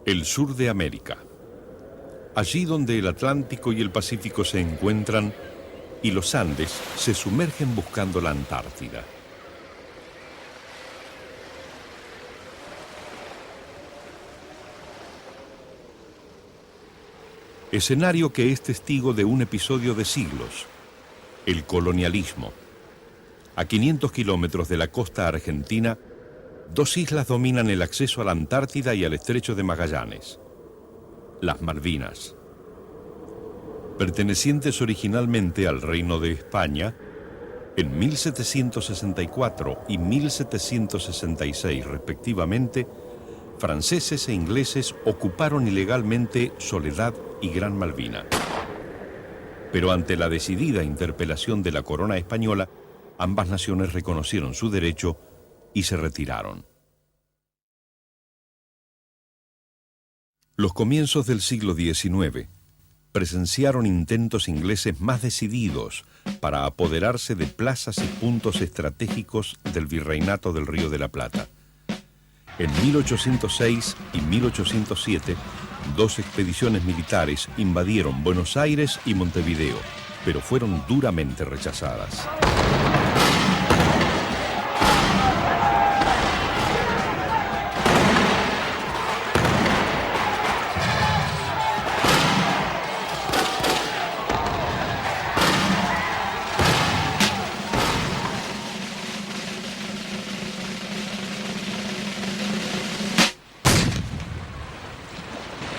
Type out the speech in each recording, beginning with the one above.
El sur de América. Allí donde el Atlántico y el Pacífico se encuentran y los Andes se sumergen buscando la Antártida. Escenario que es testigo de un episodio de siglos, el colonialismo. A 500 kilómetros de la costa argentina, dos islas dominan el acceso a la Antártida y al estrecho de Magallanes, las Malvinas. Pertenecientes originalmente al Reino de España, en 1764 y 1766 respectivamente, franceses e ingleses ocuparon ilegalmente Soledad y Gran Malvina. Pero ante la decidida interpelación de la corona española, ambas naciones reconocieron su derecho y se retiraron. Los comienzos del siglo XIX presenciaron intentos ingleses más decididos para apoderarse de plazas y puntos estratégicos del Virreinato del Río de la Plata. En 1806 y 1807, dos expediciones militares invadieron Buenos Aires y Montevideo, pero fueron duramente rechazadas.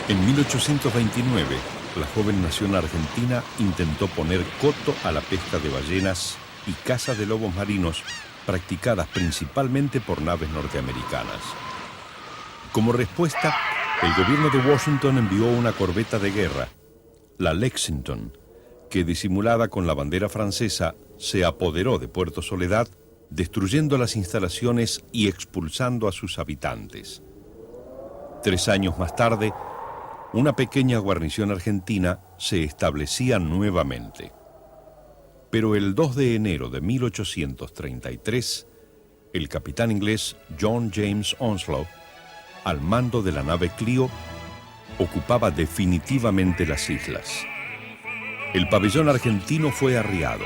En 1829, la joven nación argentina intentó poner coto a la pesca de ballenas y caza de lobos marinos practicadas principalmente por naves norteamericanas. Como respuesta, el gobierno de Washington envió una corbeta de guerra, la Lexington, que disimulada con la bandera francesa se apoderó de Puerto Soledad, destruyendo las instalaciones y expulsando a sus habitantes. 3 años más tarde, una pequeña guarnición argentina se establecía nuevamente. Pero el 2 de enero de 1833, el capitán inglés John James Onslow, al mando de la nave Clio, ocupaba definitivamente las islas. El pabellón argentino fue arriado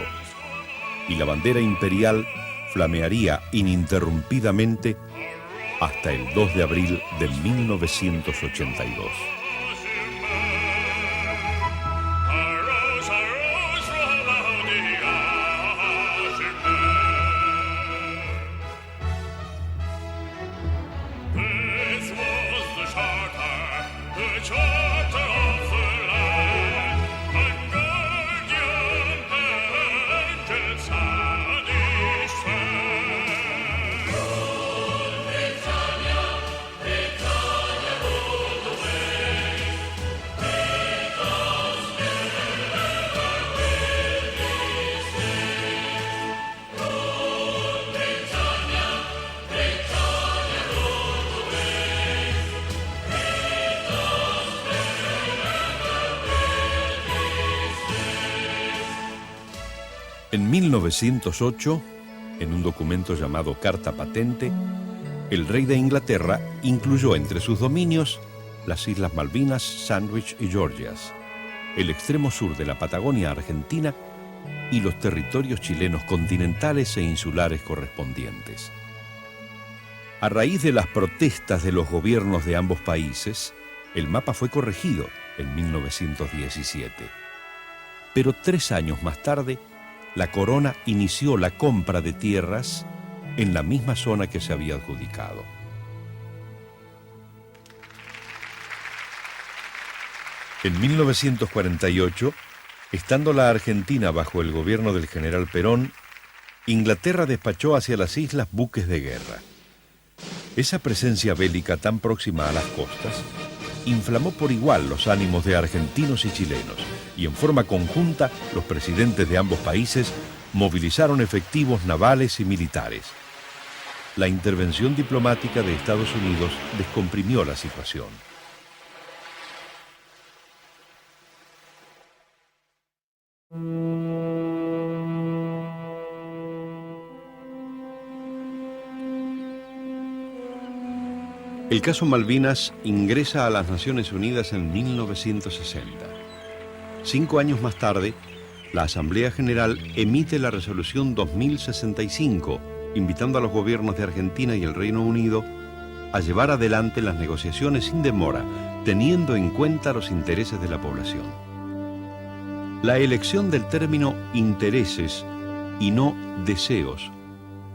y la bandera imperial flamearía ininterrumpidamente hasta el 2 de abril de 1982. En 1908, en un documento llamado Carta Patente, el rey de Inglaterra incluyó entre sus dominios las Islas Malvinas, Sandwich y Georgias, el extremo sur de la Patagonia argentina y los territorios chilenos continentales e insulares correspondientes. A raíz de las protestas de los gobiernos de ambos países, el mapa fue corregido en 1917. Pero 3 años más tarde, la corona inició la compra de tierras en la misma zona que se había adjudicado. En 1948, estando la Argentina bajo el gobierno del general Perón, Inglaterra despachó hacia las islas buques de guerra. Esa presencia bélica tan próxima a las costas inflamó por igual los ánimos de argentinos y chilenos, y en forma conjunta los presidentes de ambos países movilizaron efectivos navales y militares. La intervención diplomática de Estados Unidos descomprimió la situación. El caso Malvinas ingresa a las Naciones Unidas en 1960. 5 años más tarde, la Asamblea General emite la Resolución 2065, invitando a los gobiernos de Argentina y el Reino Unido a llevar adelante las negociaciones sin demora, teniendo en cuenta los intereses de la población. La elección del término intereses y no deseos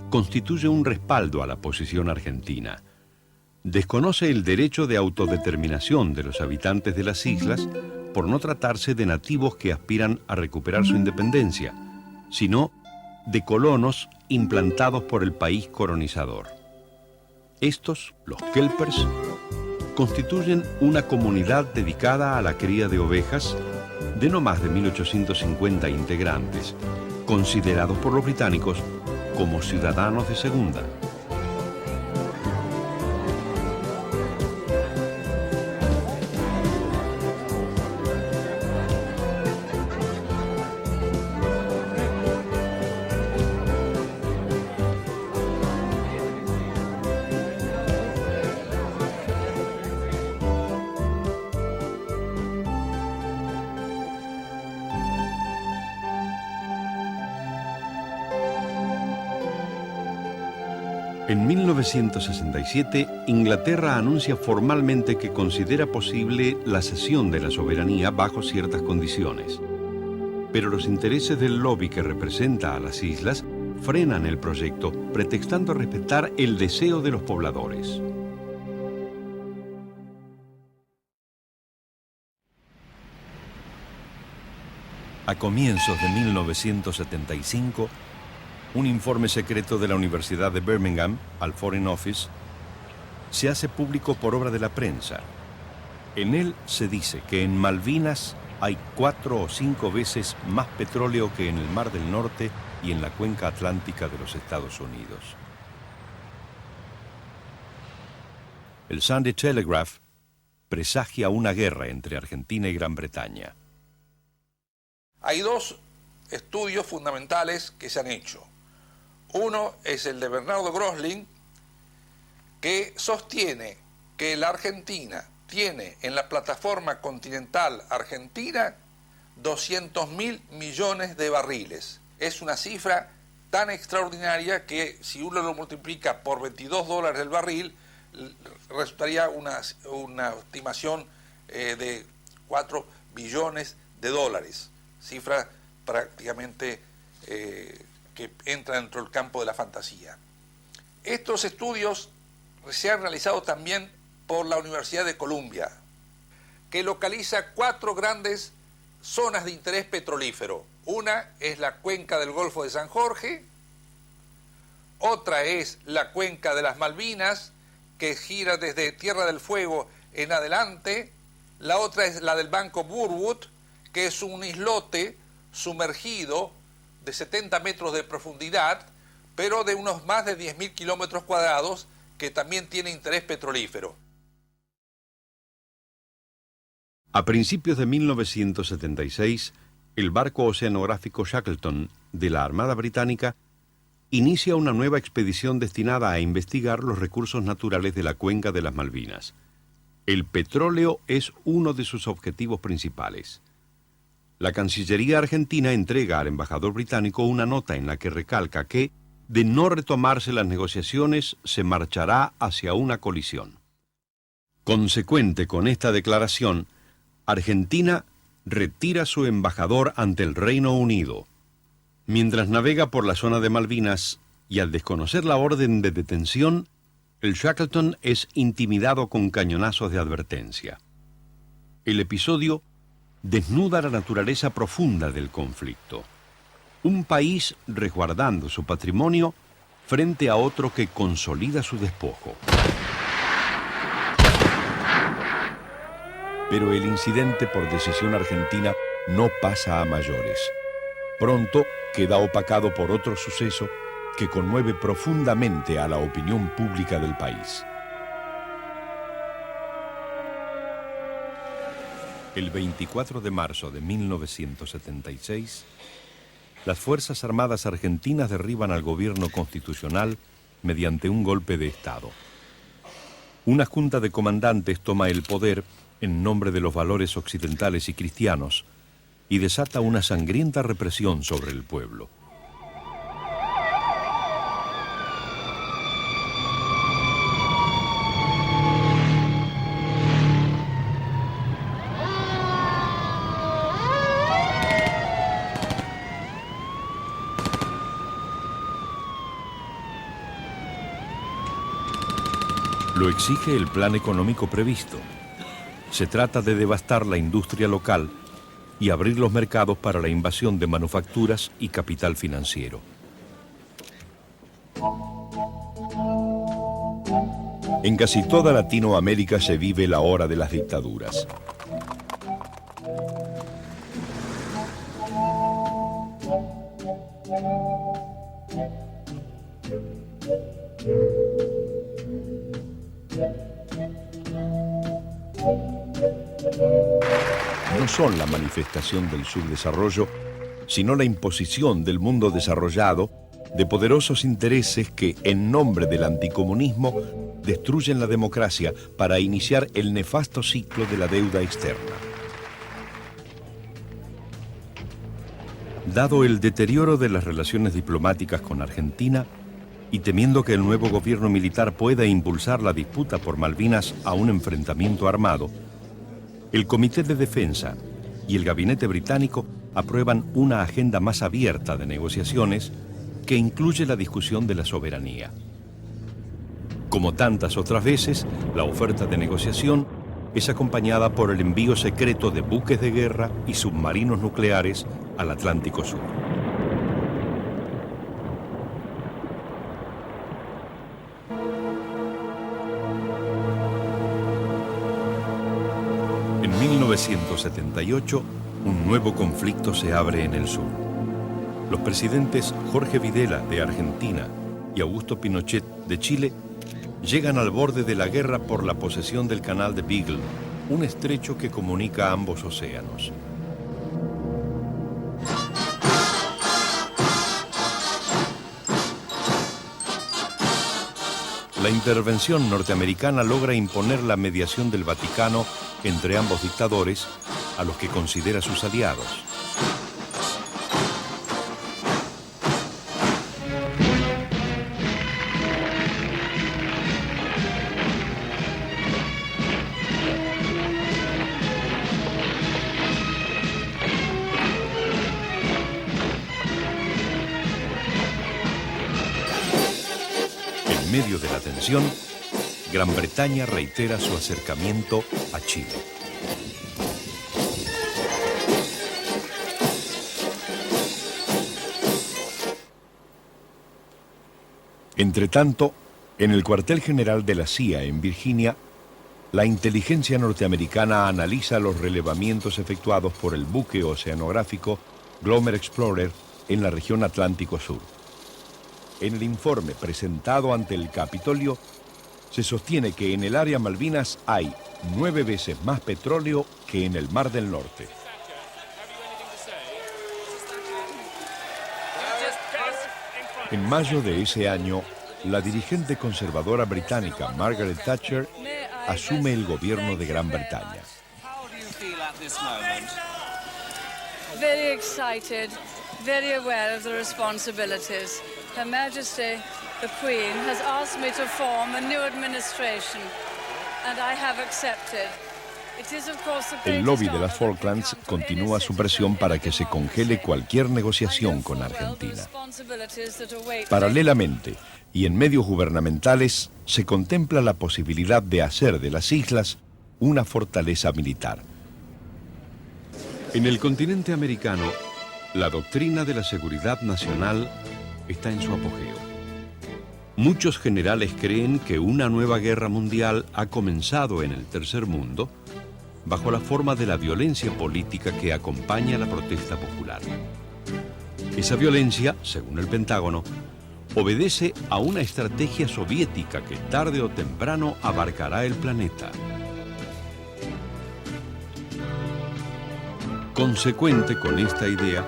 constituye un respaldo a la posición argentina. Desconoce el derecho de autodeterminación de los habitantes de las islas por no tratarse de nativos que aspiran a recuperar su independencia, sino de colonos implantados por el país colonizador. Estos, los kelpers, constituyen una comunidad dedicada a la cría de ovejas de no más de 1850 integrantes, considerados por los británicos como ciudadanos de segunda. En 1967, Inglaterra anuncia formalmente que considera posible la cesión de la soberanía bajo ciertas condiciones. Pero los intereses del lobby que representa a las islas frenan el proyecto, pretextando respetar el deseo de los pobladores. A comienzos de 1975, un informe secreto de la Universidad de Birmingham al Foreign Office se hace público por obra de la prensa. En él se dice que en Malvinas hay 4 o 5 veces más petróleo que en el Mar del Norte y en la cuenca atlántica de los Estados Unidos. El Sunday Telegraph presagia una guerra entre Argentina y Gran Bretaña. Hay 2 estudios fundamentales que se han hecho. Uno es el de Bernardo Grosling, que sostiene que la Argentina tiene en la plataforma continental argentina 200.000 millones de barriles. Es una cifra tan extraordinaria que si uno lo multiplica por $22 el barril, resultaría una estimación de 4 billones de dólares. Cifra prácticamente que entra dentro del campo de la fantasía. Estos estudios se han realizado también por la Universidad de Columbia, que localiza 4 grandes zonas de interés petrolífero. Una es la cuenca del Golfo de San Jorge, otra es la cuenca de las Malvinas, que gira desde Tierra del Fuego en adelante, la otra es la del Banco Burwood, que es un islote sumergido de 70 metros de profundidad, pero de unos más de 10.000 kilómetros cuadrados, que también tiene interés petrolífero. A principios de 1976, el barco oceanográfico Shackleton de la Armada Británica inicia una nueva expedición destinada a investigar los recursos naturales de la cuenca de las Malvinas. El petróleo es uno de sus objetivos principales. La Cancillería argentina entrega al embajador británico una nota en la que recalca que, de no retomarse las negociaciones, se marchará hacia una colisión. Consecuente con esta declaración, Argentina retira su embajador ante el Reino Unido. Mientras navega por la zona de Malvinas y al desconocer la orden de detención, el Shackleton es intimidado con cañonazos de advertencia. El episodio desnuda la naturaleza profunda del conflicto. Un país resguardando su patrimonio frente a otro que consolida su despojo. Pero el incidente por decisión argentina no pasa a mayores. Pronto queda opacado por otro suceso que conmueve profundamente a la opinión pública del país. El 24 de marzo de 1976, las Fuerzas Armadas argentinas derriban al gobierno constitucional mediante un golpe de Estado. Una junta de comandantes toma el poder en nombre de los valores occidentales y cristianos y desata una sangrienta represión sobre el pueblo. Lo exige el plan económico previsto. Se trata de devastar la industria local y abrir los mercados para la invasión de manufacturas y capital financiero. En casi toda Latinoamérica se vive la hora de las dictaduras. No son la manifestación del subdesarrollo, sino la imposición del mundo desarrollado de poderosos intereses que, en nombre del anticomunismo, destruyen la democracia para iniciar el nefasto ciclo de la deuda externa. Dado el deterioro de las relaciones diplomáticas con Argentina y temiendo que el nuevo gobierno militar pueda impulsar la disputa por Malvinas a un enfrentamiento armado, el Comité de Defensa y el Gabinete británico aprueban una agenda más abierta de negociaciones que incluye la discusión de la soberanía. Como tantas otras veces, la oferta de negociación es acompañada por el envío secreto de buques de guerra y submarinos nucleares al Atlántico Sur. En 1978, un nuevo conflicto se abre en el sur. Los presidentes Jorge Videla, de Argentina, y Augusto Pinochet, de Chile, llegan al borde de la guerra por la posesión del canal de Beagle, un estrecho que comunica ambos océanos. La intervención norteamericana logra imponer la mediación del Vaticano entre ambos dictadores, a los que considera sus aliados. En medio de la tensión, Gran Bretaña reitera su acercamiento a Chile. Entretanto, en el cuartel general de la CIA en Virginia, la inteligencia norteamericana analiza los relevamientos efectuados por el buque oceanográfico Glomar Explorer en la región Atlántico Sur. En el informe presentado ante el Capitolio, se sostiene que en el área Malvinas hay 9 veces más petróleo que en el Mar del Norte. En mayo de ese año, la dirigente conservadora británica Margaret Thatcher asume el gobierno de Gran Bretaña. Very excited, very aware of the responsibilities. Her Majesty, the Queen, has asked me to form a new administration, and I have accepted. It is, of course, the El lobby de las Falklands continúa su presión para que se congele cualquier negociación con Argentina. Paralelamente, y en medios gubernamentales, se contempla la posibilidad de hacer de las islas una fortaleza militar. En el continente americano, la doctrina de la seguridad nacional está en su apogeo. Muchos generales creen que una nueva guerra mundial ha comenzado en el tercer mundo bajo la forma de la violencia política que acompaña la protesta popular. Esa violencia, según el Pentágono, obedece a una estrategia soviética que tarde o temprano abarcará el planeta. Consecuente con esta idea,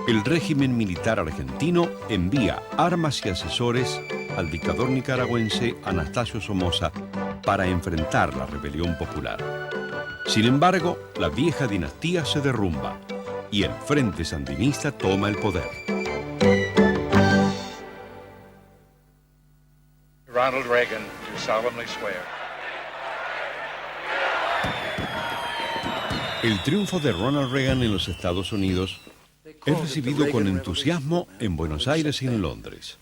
el régimen militar argentino envía armas y asesores al dictador nicaragüense Anastasio Somoza para enfrentar la rebelión popular. Sin embargo, la vieja dinastía se derrumba y el Frente Sandinista toma el poder. Ronald Reagan do solemnly swear. El triunfo de Ronald Reagan en los Estados Unidos es recibido con entusiasmo en Buenos Aires y en Londres.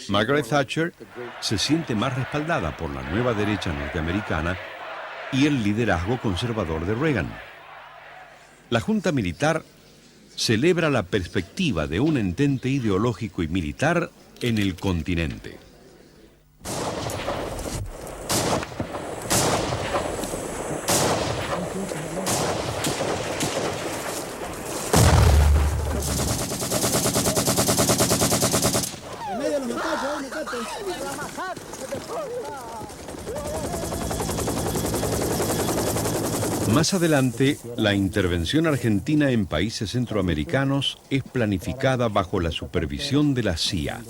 Margaret Thatcher se siente más respaldada por la nueva derecha norteamericana y el liderazgo conservador de Reagan. La Junta Militar celebra la perspectiva de un entente ideológico y militar en el continente. Más adelante, la intervención argentina en países centroamericanos es planificada bajo la supervisión de la CIA.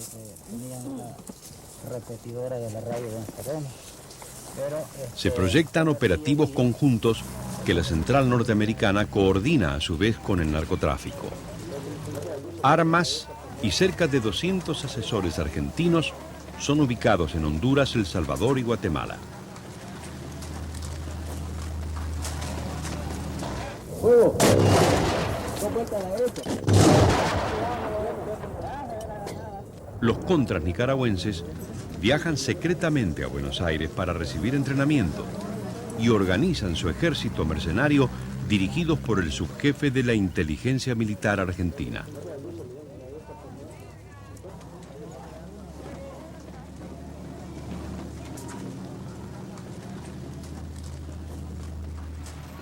Se proyectan operativos conjuntos que la central norteamericana coordina a su vez con el narcotráfico. Armas y cerca de 200 asesores argentinos son ubicados en Honduras, El Salvador y Guatemala. Los contras nicaragüenses viajan secretamente a Buenos Aires para recibir entrenamiento y organizan su ejército mercenario dirigidos por el subjefe de la inteligencia militar argentina.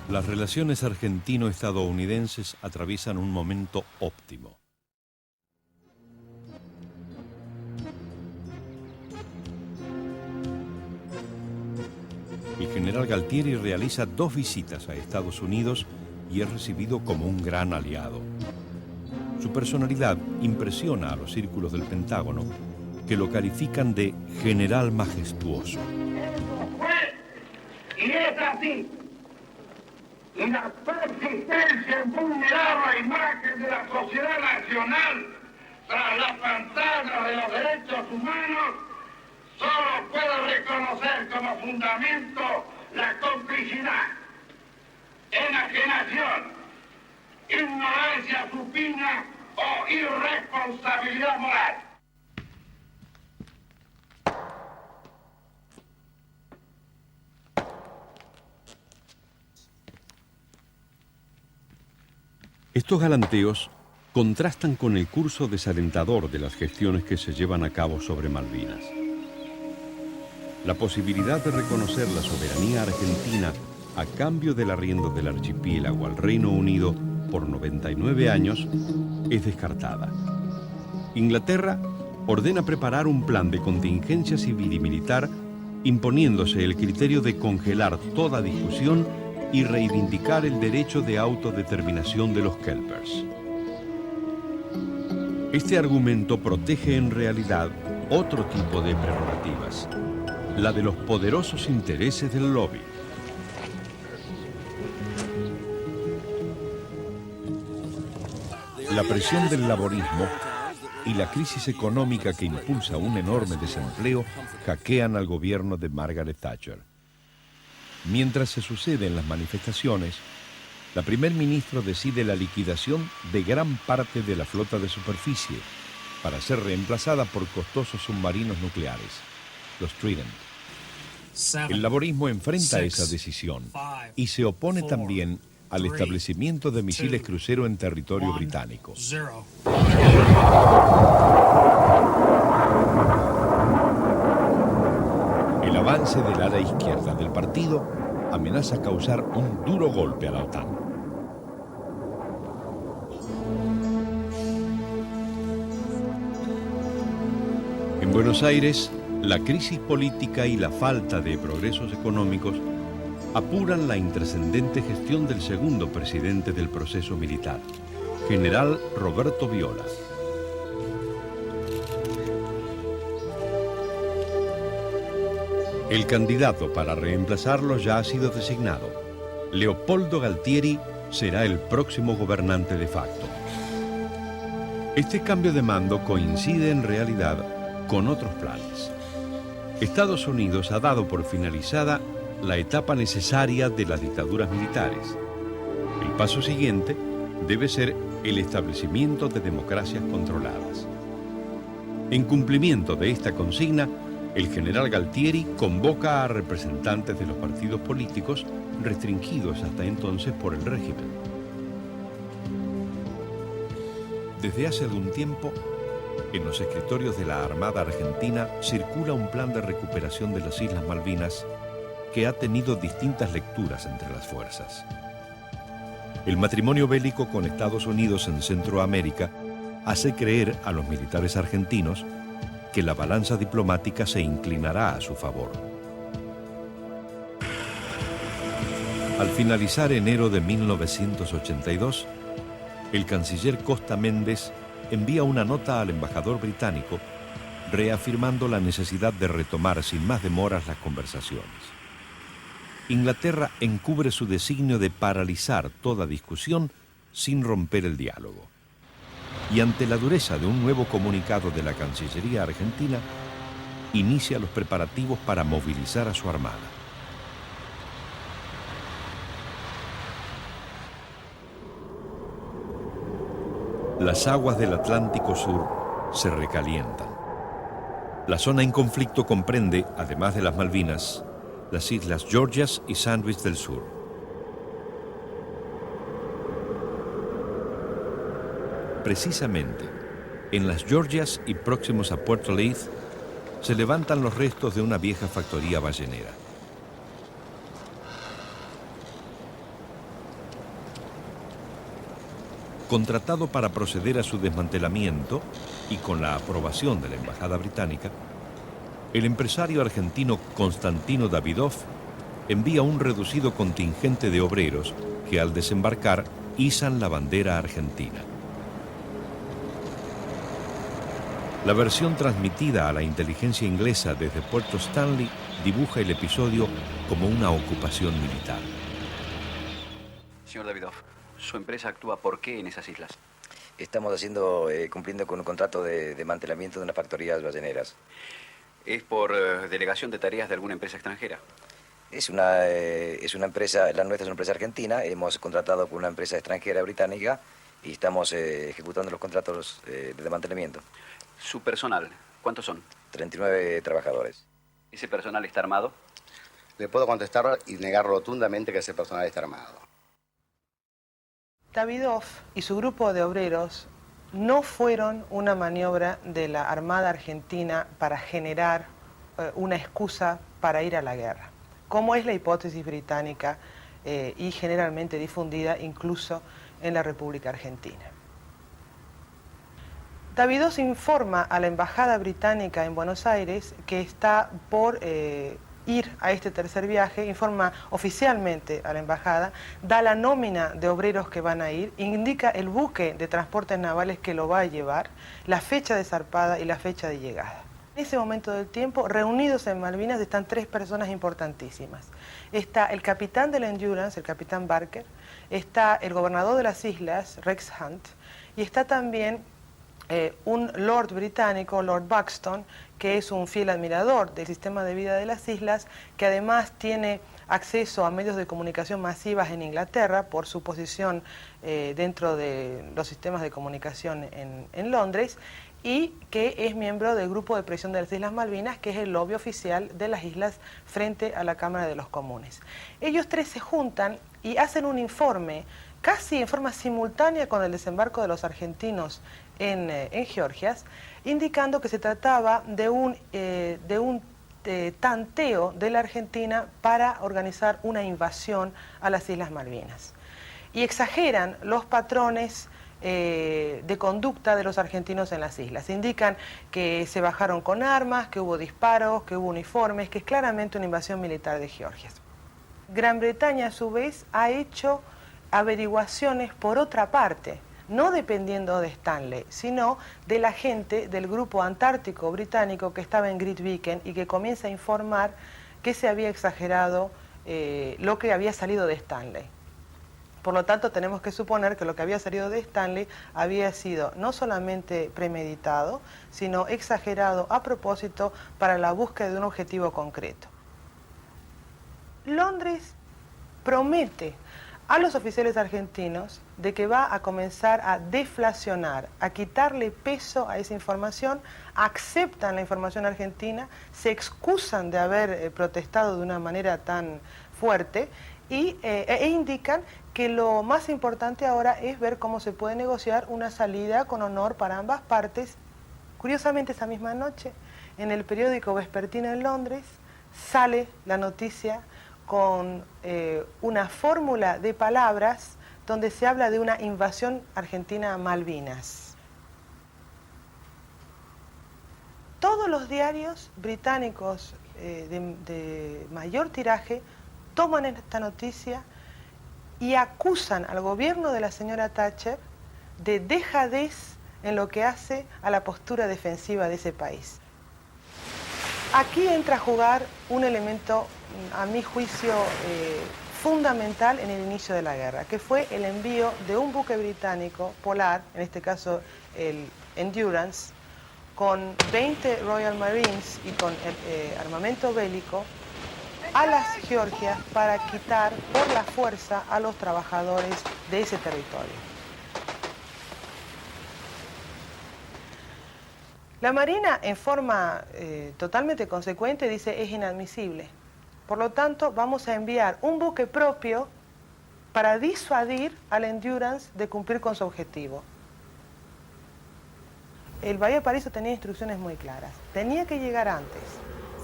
Las relaciones argentino-estadounidenses atraviesan un momento óptimo. El general Galtieri realiza 2 visitas a Estados Unidos y es recibido como un gran aliado. Su personalidad impresiona a los círculos del Pentágono, que lo califican de general majestuoso. Y es así. Y la persistencia vulnerar la imagen de la sociedad nacional tras la pantalla de los derechos humanos solo puede reconocer como fundamento la complicidad, enajenación, ignorancia supina o irresponsabilidad moral. Estos galanteos contrastan con el curso desalentador de las gestiones que se llevan a cabo sobre Malvinas. La posibilidad de reconocer la soberanía argentina a cambio del arriendo del archipiélago al Reino Unido por 99 años es descartada. Inglaterra ordena preparar un plan de contingencia civil y militar, imponiéndose el criterio de congelar toda discusión y reivindicar el derecho de autodeterminación de los kelpers. Este argumento protege en realidad otro tipo de prerrogativas, la de los poderosos intereses del lobby. La presión del laborismo y la crisis económica que impulsa un enorme desempleo hackean al gobierno de Margaret Thatcher. Mientras se suceden las manifestaciones, la primer ministro decide la liquidación de gran parte de la flota de superficie para ser reemplazada por costosos submarinos nucleares, los Trident. El laborismo enfrenta esa decisión y se opone también al establecimiento de misiles crucero en territorio británico. El avance del ala izquierda del partido amenaza causar un duro golpe a la OTAN. En Buenos Aires, la crisis política y la falta de progresos económicos apuran la intrascendente gestión del segundo presidente del proceso militar, general Roberto Viola. El candidato para reemplazarlo ya ha sido designado. Leopoldo Galtieri será el próximo gobernante de facto. Este cambio de mando coincide en realidad con otros planes. Estados Unidos ha dado por finalizada la etapa necesaria de las dictaduras militares. El paso siguiente debe ser el establecimiento de democracias controladas. En cumplimiento de esta consigna, el general Galtieri convoca a representantes de los partidos políticos restringidos hasta entonces por el régimen. Desde hace algún tiempo, en los escritorios de la Armada Argentina circula un plan de recuperación de las Islas Malvinas que ha tenido distintas lecturas entre las fuerzas. El matrimonio bélico con Estados Unidos en Centroamérica hace creer a los militares argentinos que la balanza diplomática se inclinará a su favor. Al finalizar enero de 1982, el canciller Costa Méndez envía una nota al embajador británico reafirmando la necesidad de retomar sin más demoras las conversaciones. Inglaterra encubre su designio de paralizar toda discusión sin romper el diálogo. Y ante la dureza de un nuevo comunicado de la Cancillería argentina, inicia los preparativos para movilizar a su armada. Las aguas del Atlántico Sur se recalientan. La zona en conflicto comprende, además de las Malvinas, las islas Georgias y Sandwich del Sur. Precisamente, en las Georgias y próximos a Puerto Leith, se levantan los restos de una vieja factoría ballenera. Contratado para proceder a su desmantelamiento y con la aprobación de la Embajada Británica, el empresario argentino Constantino Davidoff envía un reducido contingente de obreros que al desembarcar izan la bandera argentina. La versión transmitida a la inteligencia inglesa desde Puerto Stanley dibuja el episodio como una ocupación militar. Señor Davidoff, ¿su empresa actúa por qué en esas islas? Estamos cumpliendo con un contrato de desmantelamiento de unas factorías balleneras. ¿Es por delegación de tareas de alguna empresa extranjera? Es una empresa, la nuestra es una empresa argentina, hemos contratado con una empresa extranjera británica y estamos ejecutando los contratos de desmantelamiento. ¿Su personal, cuántos son? 39 trabajadores. ¿Ese personal está armado? Le puedo contestar y negar rotundamente que ese personal está armado. Davidoff y su grupo de obreros no fueron una maniobra de la Armada Argentina para generar una excusa para ir a la guerra, como es la hipótesis británica y generalmente difundida incluso en la República Argentina. Davidoff informa a la Embajada Británica en Buenos Aires que está por ir a este tercer viaje, informa oficialmente a la embajada, da la nómina de obreros que van a ir, indica el buque de transportes navales que lo va a llevar, la fecha de zarpada y la fecha de llegada. En ese momento del tiempo, reunidos en Malvinas, están tres personas importantísimas. Está el capitán del Endurance, el capitán Barker, está el gobernador de las islas, Rex Hunt, y está también un lord británico, Lord Buxton, que es un fiel admirador del sistema de vida de las islas, que además tiene acceso a medios de comunicación masivas en Inglaterra por su posición dentro de los sistemas de comunicación en Londres, y que es miembro del Grupo de Presión de las Islas Malvinas, que es el lobby oficial de las islas frente a la Cámara de los Comunes. Ellos tres se juntan y hacen un informe casi en forma simultánea con el desembarco de los argentinos en Georgias, indicando que se trataba de un tanteo de la Argentina para organizar una invasión a las Islas Malvinas. Y exageran los patrones de conducta de los argentinos en las islas. Indican que se bajaron con armas, que hubo disparos, que hubo uniformes, que es claramente una invasión militar de Georgia. Gran Bretaña, a su vez, ha hecho averiguaciones por otra parte, no dependiendo de Stanley, sino de la gente del grupo antártico británico que estaba en Grytviken y que comienza a informar que se había exagerado lo que había salido de Stanley. Por lo tanto, tenemos que suponer que lo que había salido de Stanley había sido no solamente premeditado, sino exagerado a propósito para la búsqueda de un objetivo concreto. Londres promete a los oficiales argentinos de que va a comenzar a deflacionar, a quitarle peso a esa información, aceptan la información argentina, se excusan de haber protestado de una manera tan fuerte e indican que lo más importante ahora es ver cómo se puede negociar una salida con honor para ambas partes. Curiosamente, esa misma noche, en el periódico vespertino en Londres, sale la noticia con una fórmula de palabras donde se habla de una invasión argentina a Malvinas. Todos los diarios británicos de mayor tiraje toman esta noticia y acusan al gobierno de la señora Thatcher de dejadez en lo que hace a la postura defensiva de ese país. Aquí entra a jugar un elemento, a mi juicio, fundamental en el inicio de la guerra, que fue el envío de un buque británico polar, en este caso el Endurance, con 20 Royal Marines y con armamento bélico, a las Georgias para quitar por la fuerza a los trabajadores de ese territorio. La Marina, en forma totalmente consecuente, dice es inadmisible. Por lo tanto, vamos a enviar un buque propio para disuadir al Endurance de cumplir con su objetivo. El Bahía de Paraíso tenía instrucciones muy claras. Tenía que llegar antes.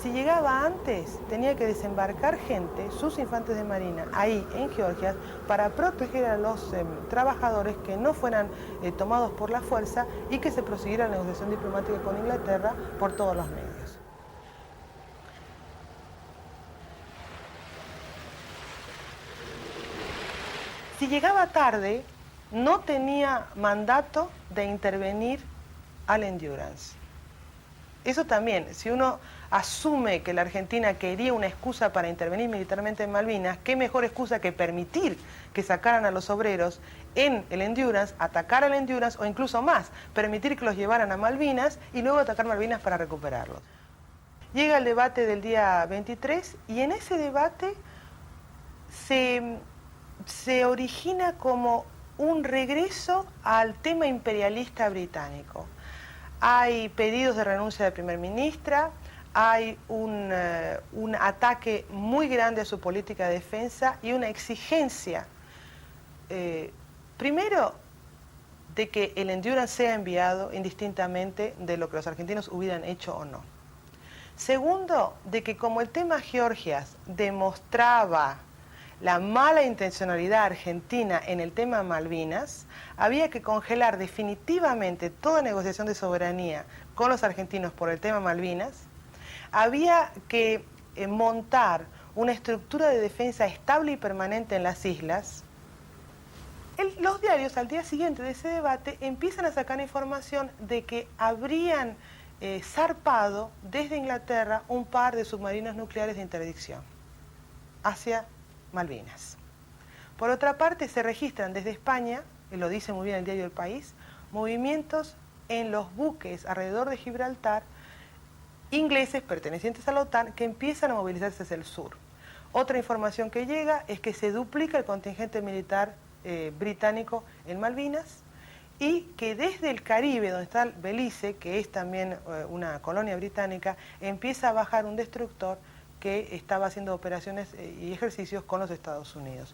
Si llegaba antes, tenía que desembarcar gente, sus infantes de marina, ahí en Georgia, para proteger a los trabajadores que no fueran tomados por la fuerza y que se prosiguiera la negociación diplomática con Inglaterra por todos los medios. Si llegaba tarde, no tenía mandato de intervenir al Endurance. Eso también, si uno asume que la Argentina quería una excusa para intervenir militarmente en Malvinas, qué mejor excusa que permitir que sacaran a los obreros en el Endurance, atacar al Endurance o incluso más, permitir que los llevaran a Malvinas y luego atacar Malvinas para recuperarlos. Llega el debate del día 23 y en ese debate se origina como un regreso al tema imperialista británico. Hay pedidos de renuncia de primer ministra, hay un ataque muy grande a su política de defensa y una exigencia, primero, de que el Endurance sea enviado indistintamente de lo que los argentinos hubieran hecho o no. Segundo, de que como el tema Georgias demostraba la mala intencionalidad argentina en el tema Malvinas, había que congelar definitivamente toda negociación de soberanía con los argentinos por el tema Malvinas, había que montar una estructura de defensa estable y permanente en las islas. Los diarios al día siguiente de ese debate empiezan a sacar información de que habrían zarpado desde Inglaterra un par de submarinos nucleares de interdicción hacia Malvinas. Por otra parte, se registran desde España, y lo dice muy bien el diario El País, movimientos en los buques alrededor de Gibraltar, ingleses pertenecientes a la OTAN, que empiezan a movilizarse hacia el sur. Otra información que llega es que se duplica el contingente militar británico en Malvinas y que desde el Caribe, donde está Belice, que es también una colonia británica, empieza a bajar un destructor que estaba haciendo operaciones y ejercicios con los Estados Unidos.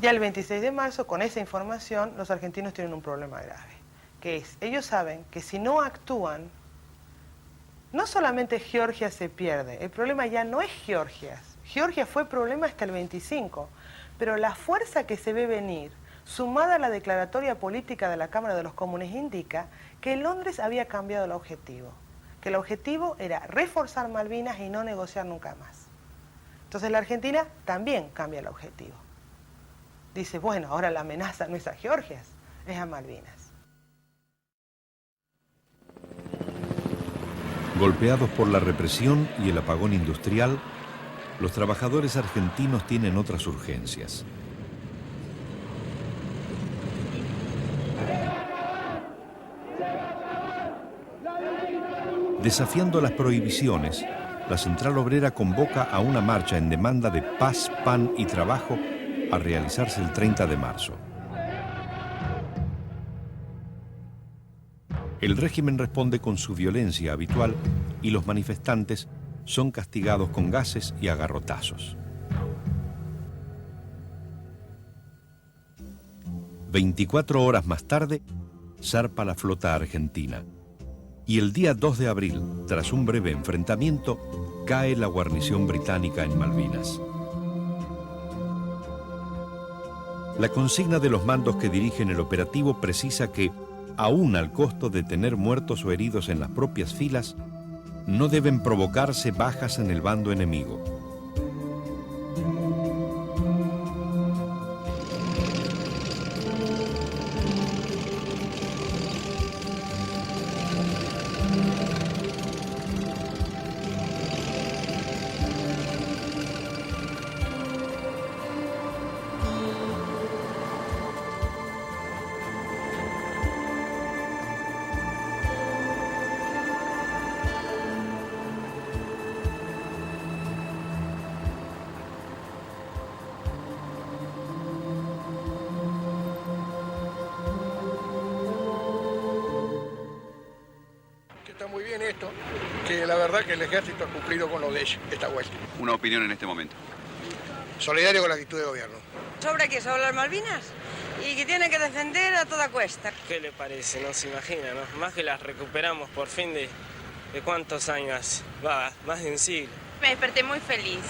Ya el 26 de marzo, con esa información, los argentinos tienen un problema grave, que es, ellos saben que si no actúan, no solamente Georgia se pierde, el problema ya no es Georgia. Georgia fue problema hasta el 25, pero la fuerza que se ve venir, sumada a la declaratoria política de la Cámara de los Comunes, indica que Londres había cambiado el objetivo, que el objetivo era reforzar Malvinas y no negociar nunca más. Entonces la Argentina también cambia el objetivo. Dice, bueno, ahora la amenaza no es a Georgia, es a Malvinas. Golpeados por la represión y el apagón industrial, los trabajadores argentinos tienen otras urgencias. Desafiando las prohibiciones, la Central Obrera convoca a una marcha en demanda de paz, pan y trabajo a realizarse el 30 de marzo. El régimen responde con su violencia habitual y los manifestantes son castigados con gases y a garrotazos. 24 horas más tarde, zarpa la flota argentina. Y el día 2 de abril, tras un breve enfrentamiento, cae la guarnición británica en Malvinas. La consigna de los mandos que dirigen el operativo precisa que, aún al costo de tener muertos o heridos en las propias filas, no deben provocarse bajas en el bando enemigo. Muy bien esto, que la verdad que el ejército ha cumplido con lo de ellos esta vuelta. Una opinión en este momento. Solidario con la actitud de gobierno. ¿Sobre qué? ¿Sobre las Malvinas? Y que tienen que defender a toda cuesta. ¿Qué le parece? No se imagina, ¿no? Más que las recuperamos por fin de cuántos años, va, más de un siglo. Me desperté muy feliz,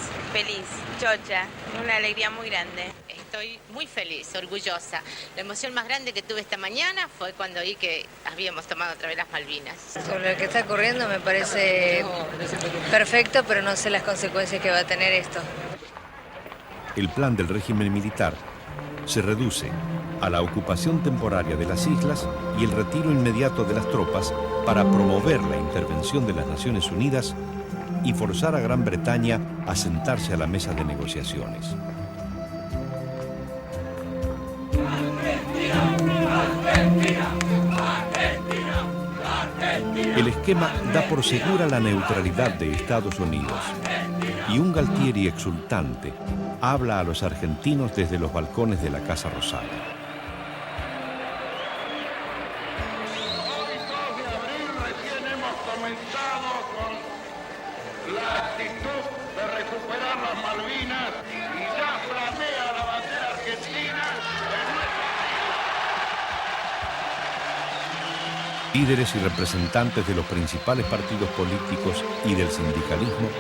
chocha, una alegría muy grande. Estoy muy feliz, orgullosa. La emoción más grande que tuve esta mañana fue cuando vi que habíamos tomado otra vez las Malvinas. Sobre lo que está ocurriendo me parece perfecto, pero no sé las consecuencias que va a tener esto. El plan del régimen militar se reduce a la ocupación temporaria de las islas y el retiro inmediato de las tropas para promover la intervención de las Naciones Unidas y forzar a Gran Bretaña a sentarse a la mesa de negociaciones. El esquema da por segura la neutralidad de Estados Unidos y un Galtieri exultante habla a los argentinos desde los balcones de la Casa Rosada. Líderes y representantes de los principales partidos políticos y del sindicalismo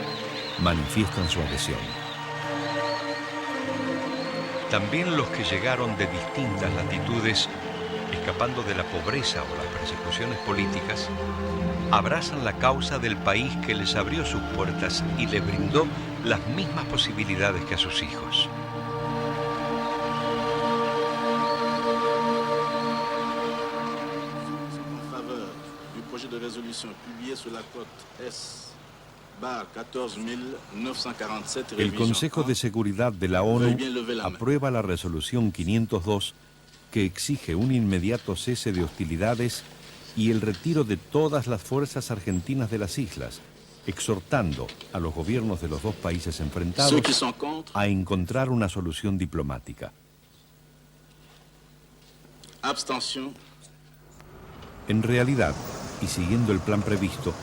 manifiestan su adhesión. También los que llegaron de distintas latitudes, escapando de la pobreza o las persecuciones políticas, abrazan la causa del país que les abrió sus puertas y les brindó las mismas posibilidades que a sus hijos. De résolution publié sur la cote S-14947. El Consejo de Seguridad de la ONU aprueba la resolución 502 que exige un inmediato cese de hostilidades y el retiro de todas las fuerzas argentinas de las islas, exhortando a los gobiernos de los dos países enfrentados a encontrar una solución diplomática. Abstención. En realidad, y siguiendo el plan previsto,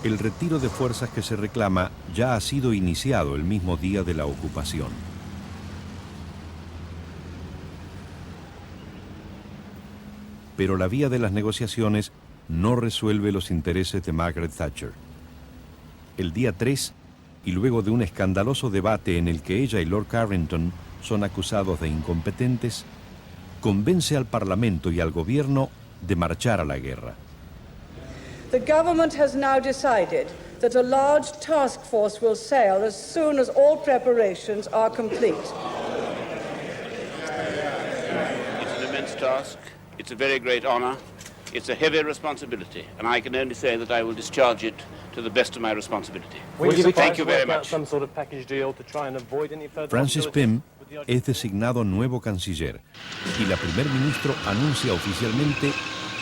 el retiro de fuerzas que se reclama ya ha sido iniciado el mismo día de la ocupación. Pero la vía de las negociaciones no resuelve los intereses de Margaret Thatcher. El día 3, y luego de un escandaloso debate en el que ella y Lord Carrington son acusados de incompetentes, convence al Parlamento y al gobierno de marchar a la guerra. The government has now decided that a large task force will sail as soon as all preparations are complete. It's an immense task. It's a very great honor. It's a heavy responsibility, and I can only say that I will discharge it to the best of my responsibility. Thank you very much. Francis Pym es designado nuevo canciller y la primer ministro anuncia oficialmente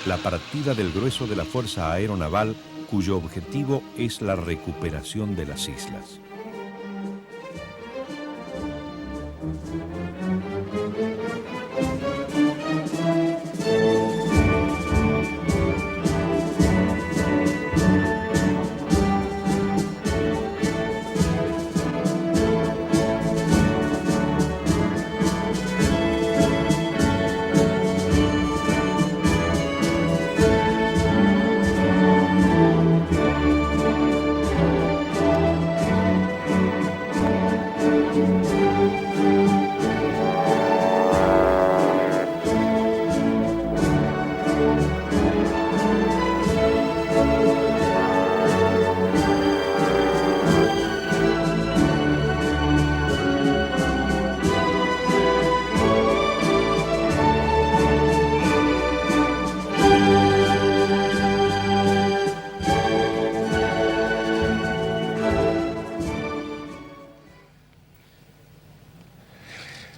la partida del grueso de la Fuerza Aeronaval, cuyo objetivo es la recuperación de las islas.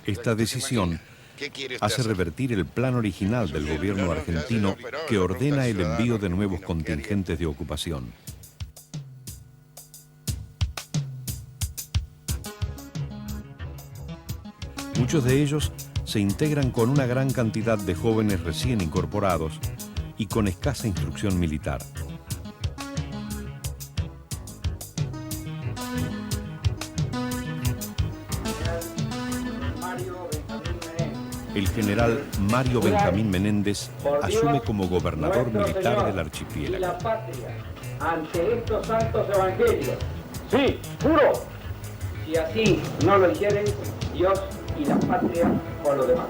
Esta decisión hace revertir el plan original del gobierno argentino que ordena el envío de nuevos contingentes de ocupación. Muchos de ellos se integran con una gran cantidad de jóvenes recién incorporados y con escasa instrucción militar. El general Mario Benjamín Menéndez asume como gobernador militar del archipiélago. Y la patria ante estos santos evangelios. Sí, juro. Si así no lo hicieren, Dios y la patria por lo demás.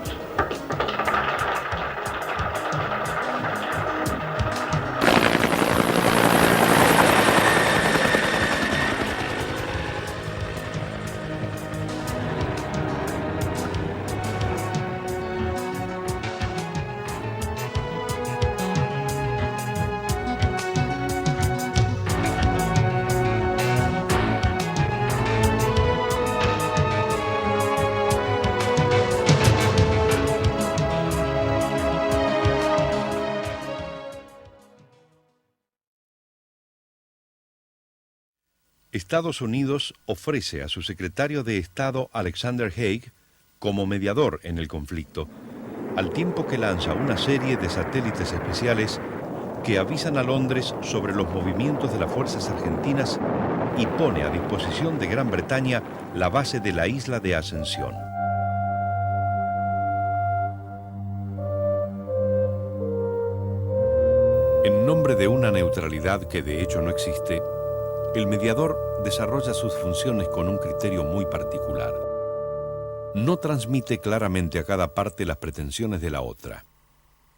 Estados Unidos ofrece a su secretario de Estado Alexander Haig como mediador en el conflicto, al tiempo que lanza una serie de satélites especiales que avisan a Londres sobre los movimientos de las fuerzas argentinas y pone a disposición de Gran Bretaña la base de la isla de Ascensión. En nombre de una neutralidad que de hecho no existe, el mediador desarrolla sus funciones con un criterio muy particular. No transmite claramente a cada parte las pretensiones de la otra.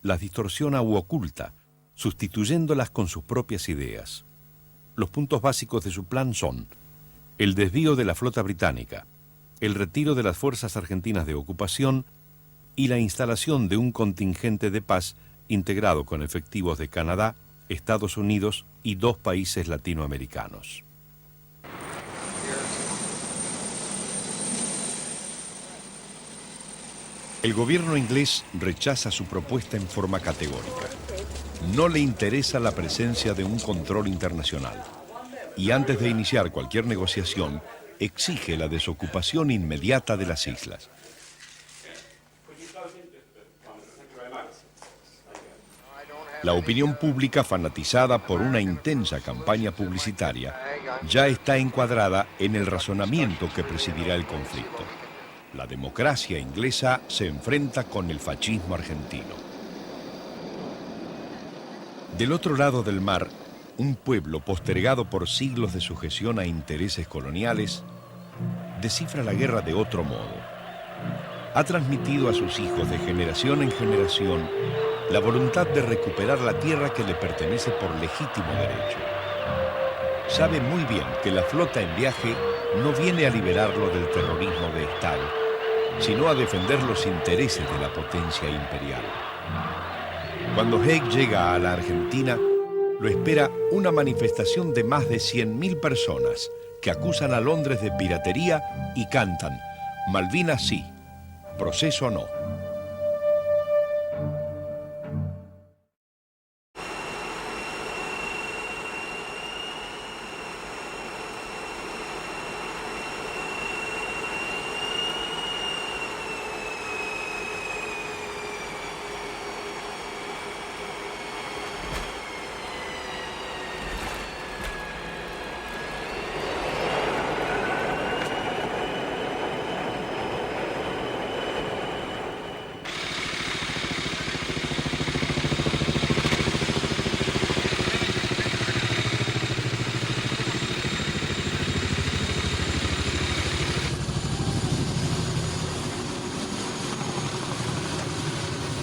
Las distorsiona u oculta, sustituyéndolas con sus propias ideas. Los puntos básicos de su plan son el desvío de la flota británica, el retiro de las fuerzas argentinas de ocupación y la instalación de un contingente de paz integrado con efectivos de Canadá, Estados Unidos y 2 países latinoamericanos. El gobierno inglés rechaza su propuesta en forma categórica. No le interesa la presencia de un control internacional y antes de iniciar cualquier negociación, exige la desocupación inmediata de las islas. La opinión pública, fanatizada por una intensa campaña publicitaria, ya está encuadrada en el razonamiento que presidirá el conflicto. La democracia inglesa se enfrenta con el fascismo argentino. Del otro lado del mar, un pueblo postergado por siglos de sujeción a intereses coloniales, descifra la guerra de otro modo. Ha transmitido a sus hijos de generación en generación la voluntad de recuperar la tierra que le pertenece por legítimo derecho. Sabe muy bien que la flota en viaje no viene a liberarlo del terrorismo de Estado, sino a defender los intereses de la potencia imperial. Cuando Haig llega a la Argentina, lo espera una manifestación de más de 100.000 personas que acusan a Londres de piratería y cantan Malvinas sí, proceso no.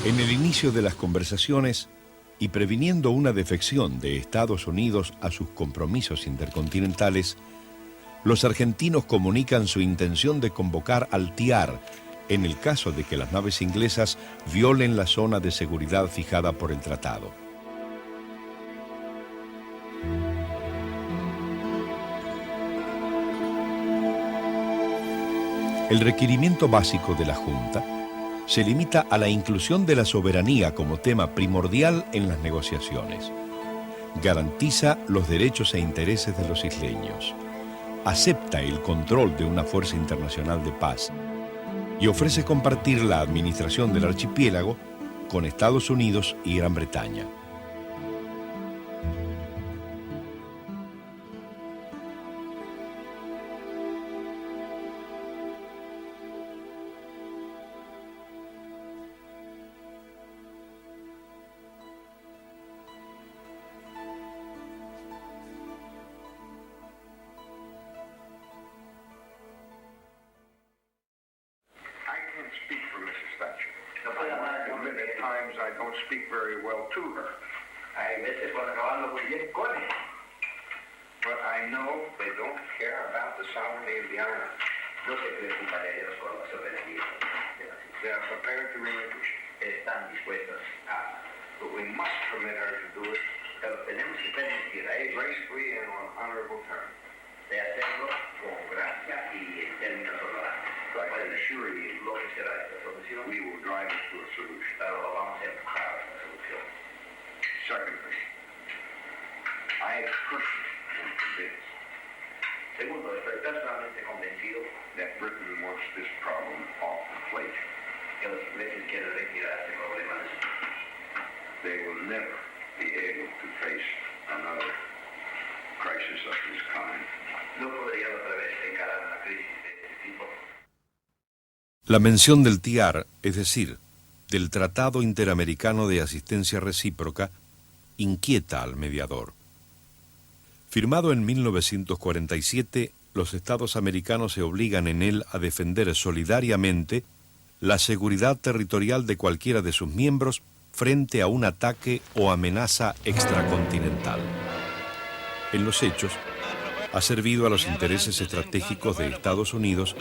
En el inicio de las conversaciones y previniendo una defección de Estados Unidos a sus compromisos intercontinentales, los argentinos comunican su intención de convocar al TIAR en el caso de que las naves inglesas violen la zona de seguridad fijada por el tratado. El requerimiento básico de la Junta se limita a la inclusión de la soberanía como tema primordial en las negociaciones. Garantiza los derechos e intereses de los isleños. Acepta el control de una fuerza internacional de paz y ofrece compartir la administración del archipiélago con Estados Unidos y Gran Bretaña. La mención del TIAR, es decir, del Tratado Interamericano de Asistencia Recíproca, inquieta al mediador. Firmado en 1947, los Estados americanos se obligan en él a defender solidariamente la seguridad territorial de cualquiera de sus miembros frente a un ataque o amenaza extracontinental. En los hechos, ha servido a los intereses estratégicos de Estados Unidos,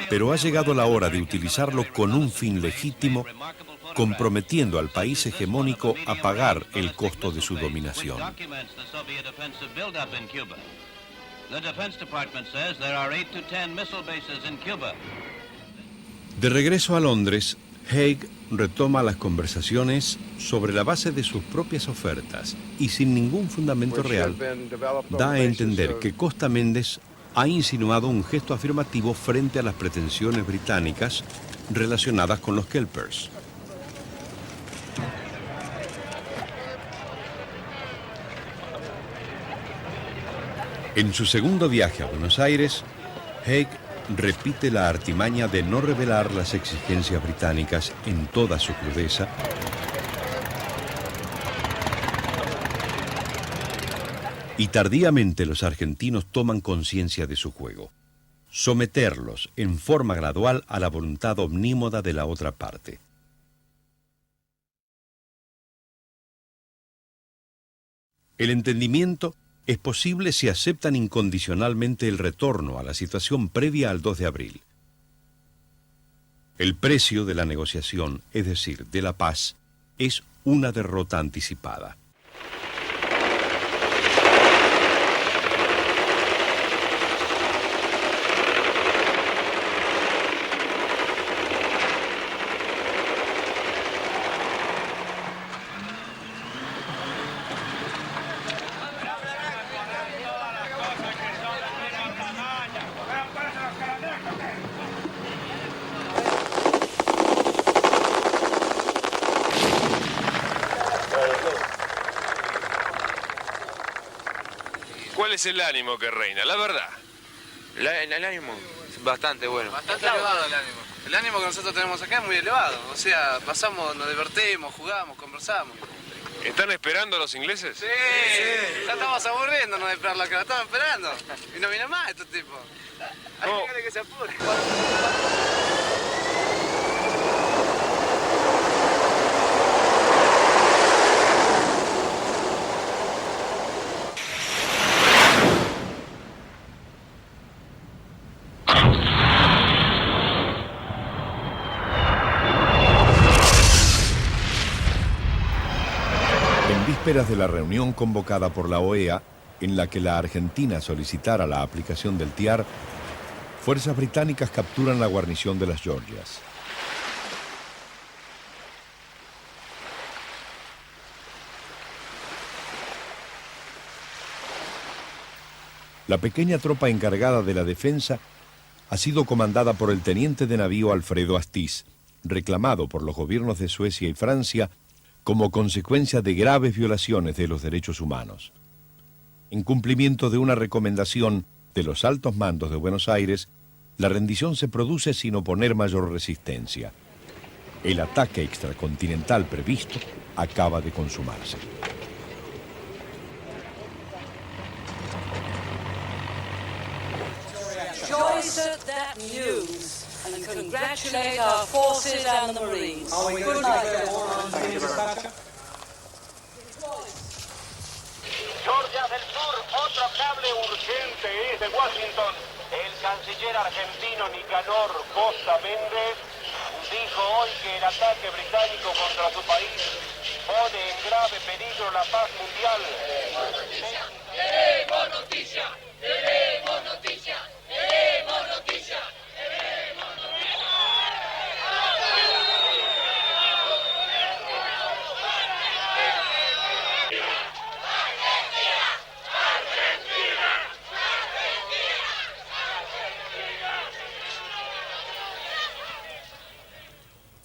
pero ha llegado la hora de utilizarlo con un fin legítimo, comprometiendo al país hegemónico a pagar el costo de su dominación. De regreso a Londres, Haig retoma las conversaciones sobre la base de sus propias ofertas y sin ningún fundamento real da a entender que Costa Méndez ha insinuado un gesto afirmativo frente a las pretensiones británicas relacionadas con los Kelpers. En su segundo viaje a Buenos Aires, Haig repite la artimaña de no revelar las exigencias británicas en toda su crudeza y tardíamente los argentinos toman conciencia de su juego. Someterlos en forma gradual a la voluntad omnímoda de la otra parte. El entendimiento es posible si aceptan incondicionalmente el retorno a la situación previa al 2 de abril. El precio de la negociación, es decir, de la paz, es una derrota anticipada. ¿Cuál es el ánimo que reina? La verdad. El ánimo es bastante bueno. Bastante elevado el ánimo. El ánimo que nosotros tenemos acá es muy elevado. O sea, pasamos, nos divertimos, jugamos, conversamos. ¿Están esperando a los ingleses? Sí. Ya estamos aburriéndonos de esperar lo que la estamos esperando. Y no viene más estos tipos. Hay que se apure. Vísperas de la reunión convocada por la OEA, en la que la Argentina solicitara la aplicación del TIAR, fuerzas británicas capturan la guarnición de las Georgias. La pequeña tropa encargada de la defensa ha sido comandada por el teniente de navío Alfredo Astiz, reclamado por los gobiernos de Suecia y Francia como consecuencia de graves violaciones de los derechos humanos. En cumplimiento de una recomendación de los altos mandos de Buenos Aires, la rendición se produce sin oponer mayor resistencia. El ataque extracontinental previsto acaba de consumarse. Rejoice at that news and congratulate our forces and the Marines. Good night. Georgia del Sur, otro cable urgente desde Washington. El canciller argentino Nicanor Costa Méndez dijo hoy que el ataque británico contra su país pone en grave peligro la paz mundial. ¡Queremos noticia! ¡Queremos noticia! ¡Queremos noticia! ¡Queremos noticia!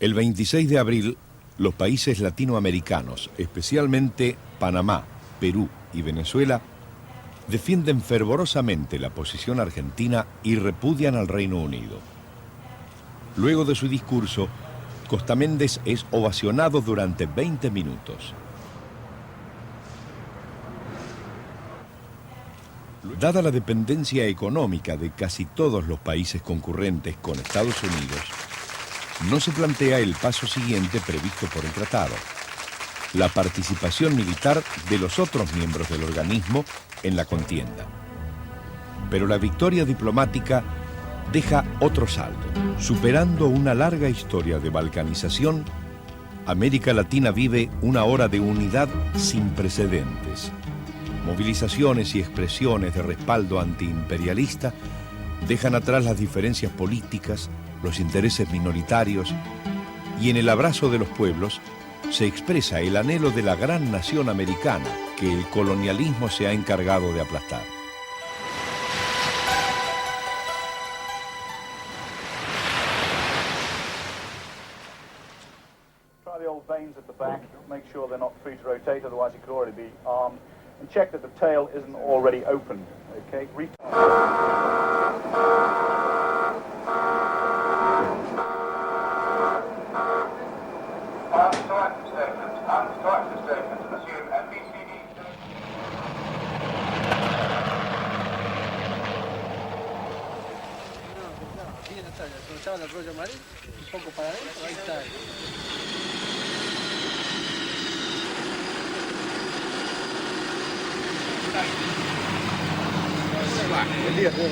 El 26 de abril, los países latinoamericanos, especialmente Panamá, Perú y Venezuela, defienden fervorosamente la posición argentina y repudian al Reino Unido. Luego de su discurso, Costa Méndez es ovacionado durante 20 minutos. Dada la dependencia económica de casi todos los países concurrentes con Estados Unidos, no se plantea el paso siguiente previsto por el tratado: la participación militar de los otros miembros del organismo en la contienda. Pero la victoria diplomática deja otro saldo. Superando una larga historia de balcanización, América Latina vive una hora de unidad sin precedentes. Movilizaciones y expresiones de respaldo antiimperialista dejan atrás las diferencias políticas, los intereses minoritarios, y en el abrazo de los pueblos se expresa el anhelo de la gran nación americana que el colonialismo se ha encargado de aplastar. Try the old vanes at the back, make sure they're not free to rotate, otherwise it could already be armed, and check that the tail isn't already opened, okay? Aprovechaban el rollo amarillo, un poco para adentro, ahí está. Buen día, señor.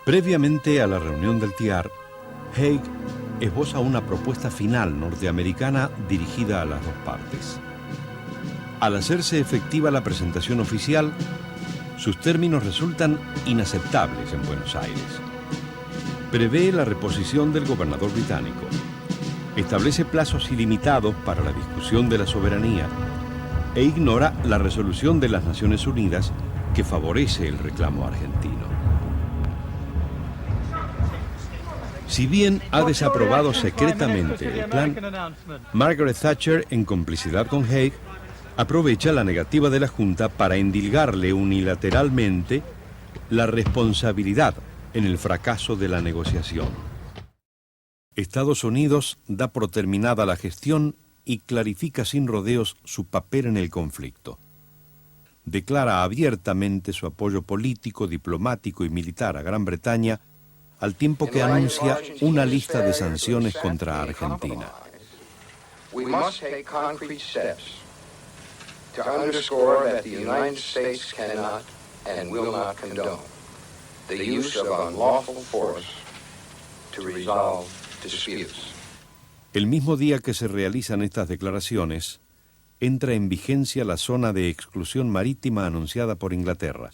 Previamente a la reunión del TIAR, Haig esboza una propuesta final norteamericana dirigida a las dos partes. Al hacerse efectiva la presentación oficial, sus términos resultan inaceptables en Buenos Aires. Prevé la reposición del gobernador británico. Establece plazos ilimitados para la discusión de la soberanía e ignora la resolución de las Naciones Unidas que favorece el reclamo argentino. Si bien ha desaprobado secretamente el plan, Margaret Thatcher, en complicidad con Haig, aprovecha la negativa de la Junta para endilgarle unilateralmente la responsabilidad en el fracaso de la negociación. Estados Unidos da por terminada la gestión y clarifica sin rodeos su papel en el conflicto. Declara abiertamente su apoyo político, diplomático y militar a Gran Bretaña, al tiempo que anuncia una lista de sanciones contra Argentina. We must take concrete steps to underscore that the United States cannot and will not condone the use of unlawful force to resolve disputes. El mismo día que se realizan estas declaraciones, entra en vigencia la zona de exclusión marítima anunciada por Inglaterra,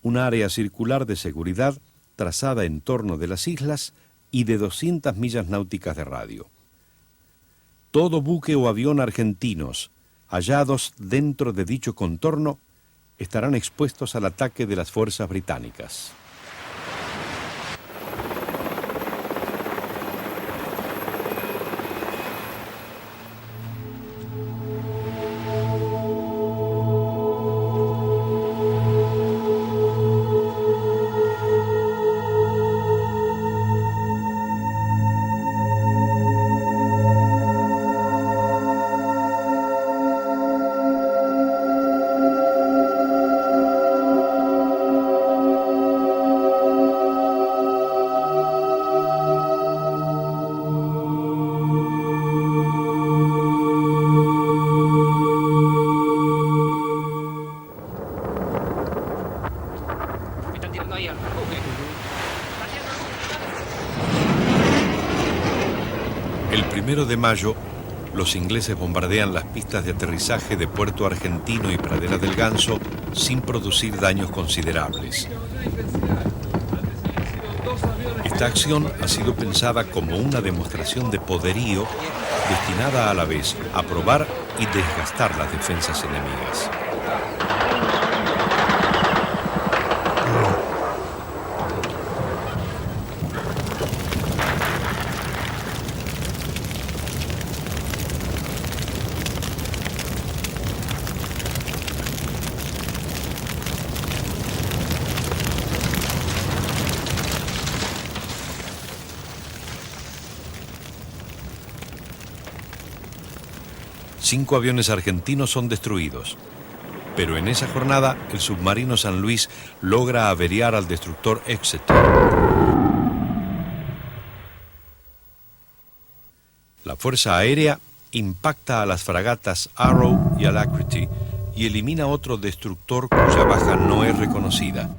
un área circular de seguridad trazada en torno de las islas y de 200 millas náuticas de radio. Todo buque o avión argentinos hallados dentro de dicho contorno estarán expuestos al ataque de las fuerzas británicas. El 1 de mayo, los ingleses bombardean las pistas de aterrizaje de Puerto Argentino y Pradera del Ganso sin producir daños considerables. Esta acción ha sido pensada como una demostración de poderío destinada a la vez a probar y desgastar las defensas enemigas. Cinco aviones argentinos son destruidos, pero en esa jornada el submarino San Luis logra averiar al destructor Exeter. La Fuerza Aérea impacta a las fragatas Arrow y Alacrity y elimina otro destructor cuya baja no es reconocida.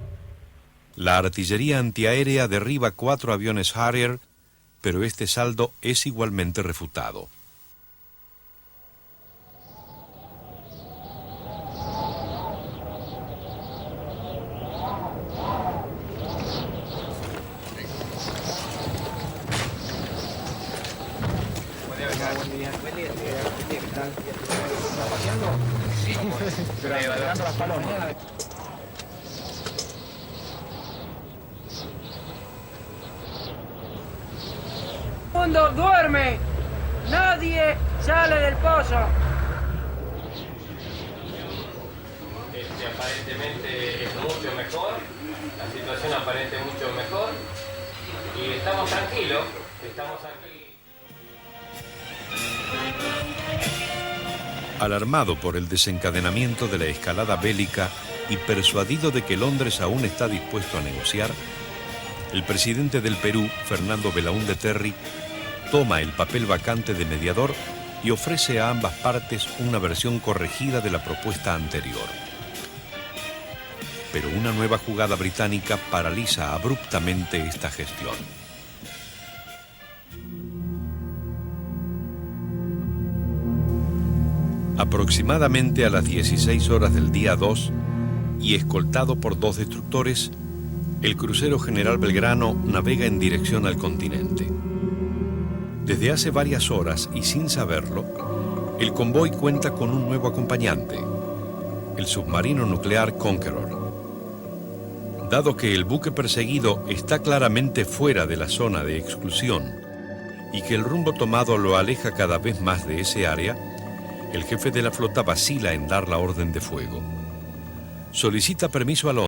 La artillería antiaérea derriba 4 aviones Harrier, pero este saldo es igualmente refutado. Mundo duerme, nadie sale del pozo. Aparentemente es mucho mejor, la situación aparente mucho mejor y estamos tranquilos, estamos aquí. Alarmado por el desencadenamiento de la escalada bélica y persuadido de que Londres aún está dispuesto a negociar, el presidente del Perú, Fernando Belaúnde Terry, toma el papel vacante de mediador y ofrece a ambas partes una versión corregida de la propuesta anterior. Pero una nueva jugada británica paraliza abruptamente esta gestión. Aproximadamente a las 16 horas del día 2, y escoltado por 2 destructores, el crucero General Belgrano navega en dirección al continente. Desde hace varias horas, y sin saberlo, el convoy cuenta con un nuevo acompañante, el submarino nuclear Conqueror. Dado que el buque perseguido está claramente fuera de la zona de exclusión y que el rumbo tomado lo aleja cada vez más de ese área, el jefe de la flota vacila en dar la orden de fuego. Solicita permiso a Londres